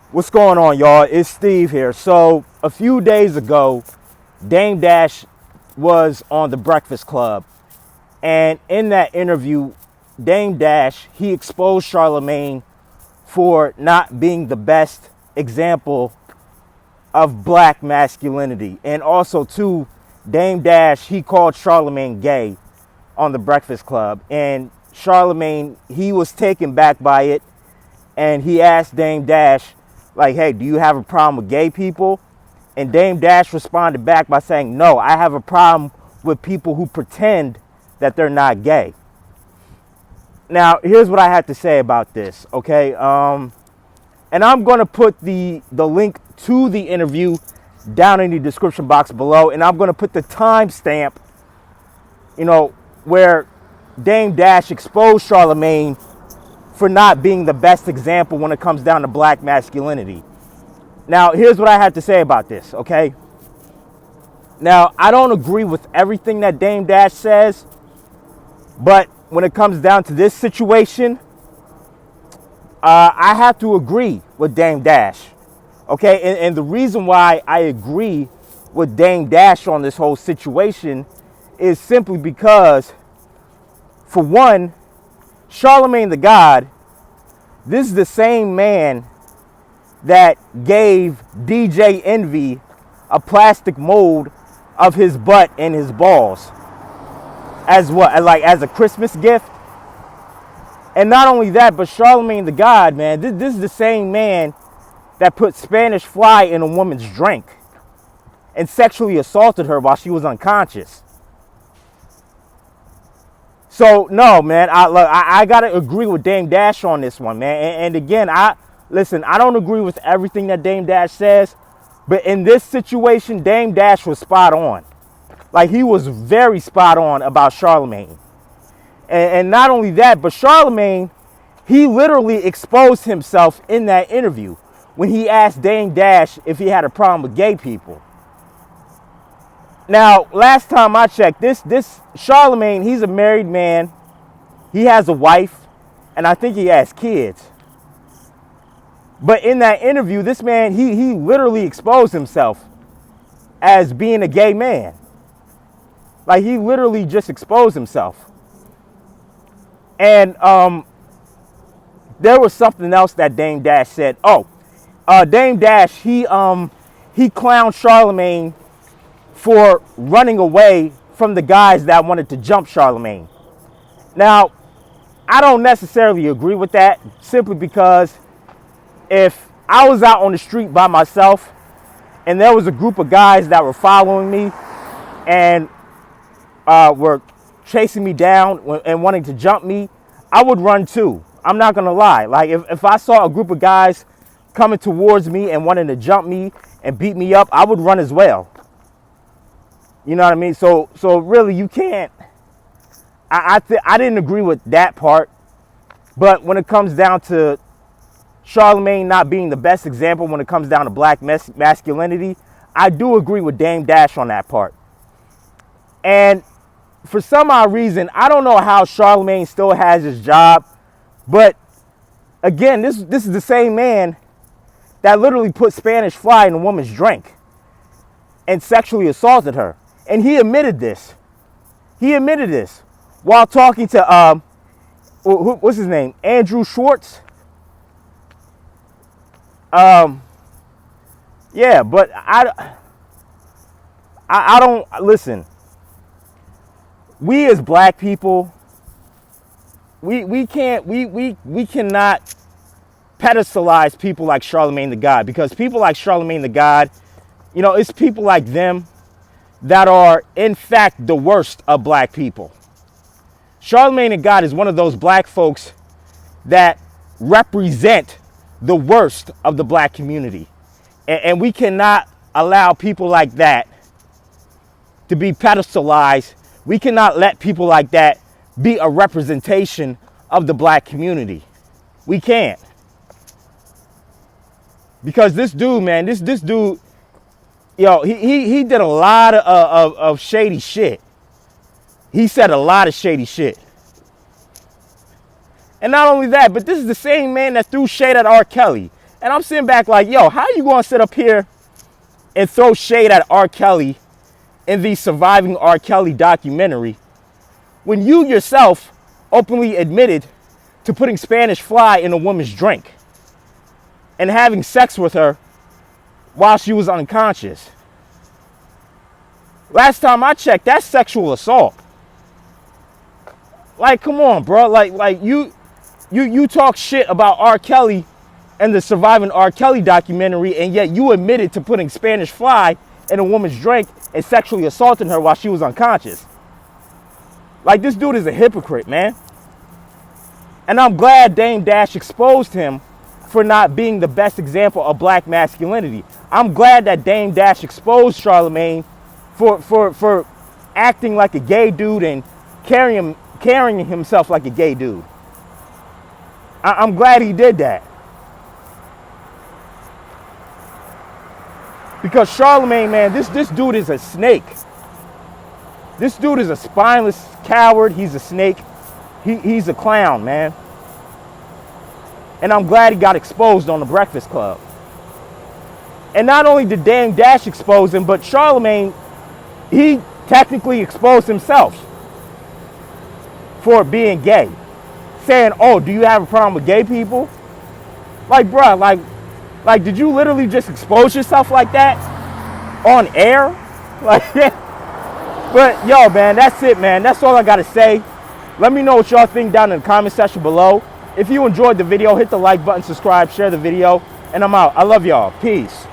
What's going on, y'all? It's Steve here. So a few days ago, Dame Dash was on the Breakfast Club, and in that interview, Dame Dash, he exposed Charlemagne for not being the best example of black masculinity. And also too, Dame Dash, he called Charlemagne gay on the Breakfast Club, and Charlemagne, he was taken back by it, and he asked Dame Dash, like, hey, do you have a problem with gay people? And Dame Dash responded back by saying, no, I have a problem with people who pretend that they're not gay. Now, here's what I have to say about this, okay? And I'm going to put the link to the interview down in the description box below, and I'm going to put the timestamp, where Dame Dash exposed Charlemagne for not being the best example when it comes down to black masculinity. Now, here's what I have to say about this, okay? Now, I don't agree with everything that Dame Dash says, but when it comes down to this situation, I have to agree with Dame Dash, okay? And the reason why I agree with Dame Dash on this whole situation is simply because, for one, Charlemagne the God, this is the same man that gave DJ Envy a plastic mold of his butt and his balls as what? Like as a Christmas gift. And not only that, but Charlemagne the God, man, this is the same man that put Spanish fly in a woman's drink and sexually assaulted her while she was unconscious. So, no, man, I got to agree with Dame Dash on this one, man. And again, I don't agree with everything that Dame Dash says, but in this situation, Dame Dash was spot on. Like, he was very spot on about Charlemagne. And not only that, but Charlemagne, he literally exposed himself in that interview when he asked Dame Dash if he had a problem with gay people. Now, last time I checked, this Charlemagne, he's a married man. He has a wife, and I think he has kids. But in that interview, this man, he literally exposed himself as being a gay man. Like, he literally just exposed himself. And there was something else that Dame Dash said. Dame Dash, he clowned Charlemagne for running away from the guys that wanted to jump Charlemagne. Now, I don't necessarily agree with that, simply because if I was out on the street by myself and there was a group of guys that were following me and were chasing me down and wanting to jump me, I would run too. I'm not gonna lie. Like, if I saw a group of guys coming towards me and wanting to jump me and beat me up, I would run as well. You know what I mean? So really, you can't. I didn't agree with that part, but when it comes down to Charlemagne not being the best example when it comes down to black masculinity, I do agree with Dame Dash on that part. And for some odd reason, I don't know how Charlemagne still has his job, but again, this is the same man that literally put Spanish fly in a woman's drink and sexually assaulted her. And he admitted this. He admitted this while talking to, what's his name? Andrew Schwartz. Yeah, but I don't, listen, we as black people, we cannot pedestalize people like Charlemagne the God, because people like Charlemagne the God, it's people like them that are, in fact, the worst of black people. Charlemagne the God is one of those black folks that represent the worst of the black community. And we cannot allow people like that to be pedestalized. We cannot let people like that be a representation of the black community. We can't. Because this dude, man, this dude, he did a lot of shady shit. He said a lot of shady shit. And not only that, but this is the same man that threw shade at R. Kelly. And I'm sitting back like, yo, how you gonna sit up here and throw shade at R. Kelly in the Surviving R. Kelly documentary when you yourself openly admitted to putting Spanish fly in a woman's drink and having sex with her while she was unconscious? Last time I checked, that's sexual assault. Like, come on, bro. Like you talk shit about R. Kelly and the Surviving R. Kelly documentary, and yet you admitted to putting Spanish fly in a woman's drink and sexually assaulting her while she was unconscious. Like, this dude is a hypocrite, man. And I'm glad Dame Dash exposed him for not being the best example of black masculinity. I'm glad that Dame Dash exposed Charlemagne for acting like a gay dude and carrying himself like a gay dude. I'm glad he did that. Because Charlemagne, man, this dude is a snake. This dude is a spineless coward. He's a snake. He's a clown, man. And I'm glad he got exposed on the Breakfast Club. And not only did Dame Dash expose him, but Charlemagne, he technically exposed himself for being gay. Saying, oh, do you have a problem with gay people? Like, bruh, like, did you literally just expose yourself like that on air? Like, but yo, man, that's it, man. That's all I gotta say. Let me know what y'all think down in the comment section below. If you enjoyed the video, hit the like button, subscribe, share the video, and I'm out. I love y'all. Peace.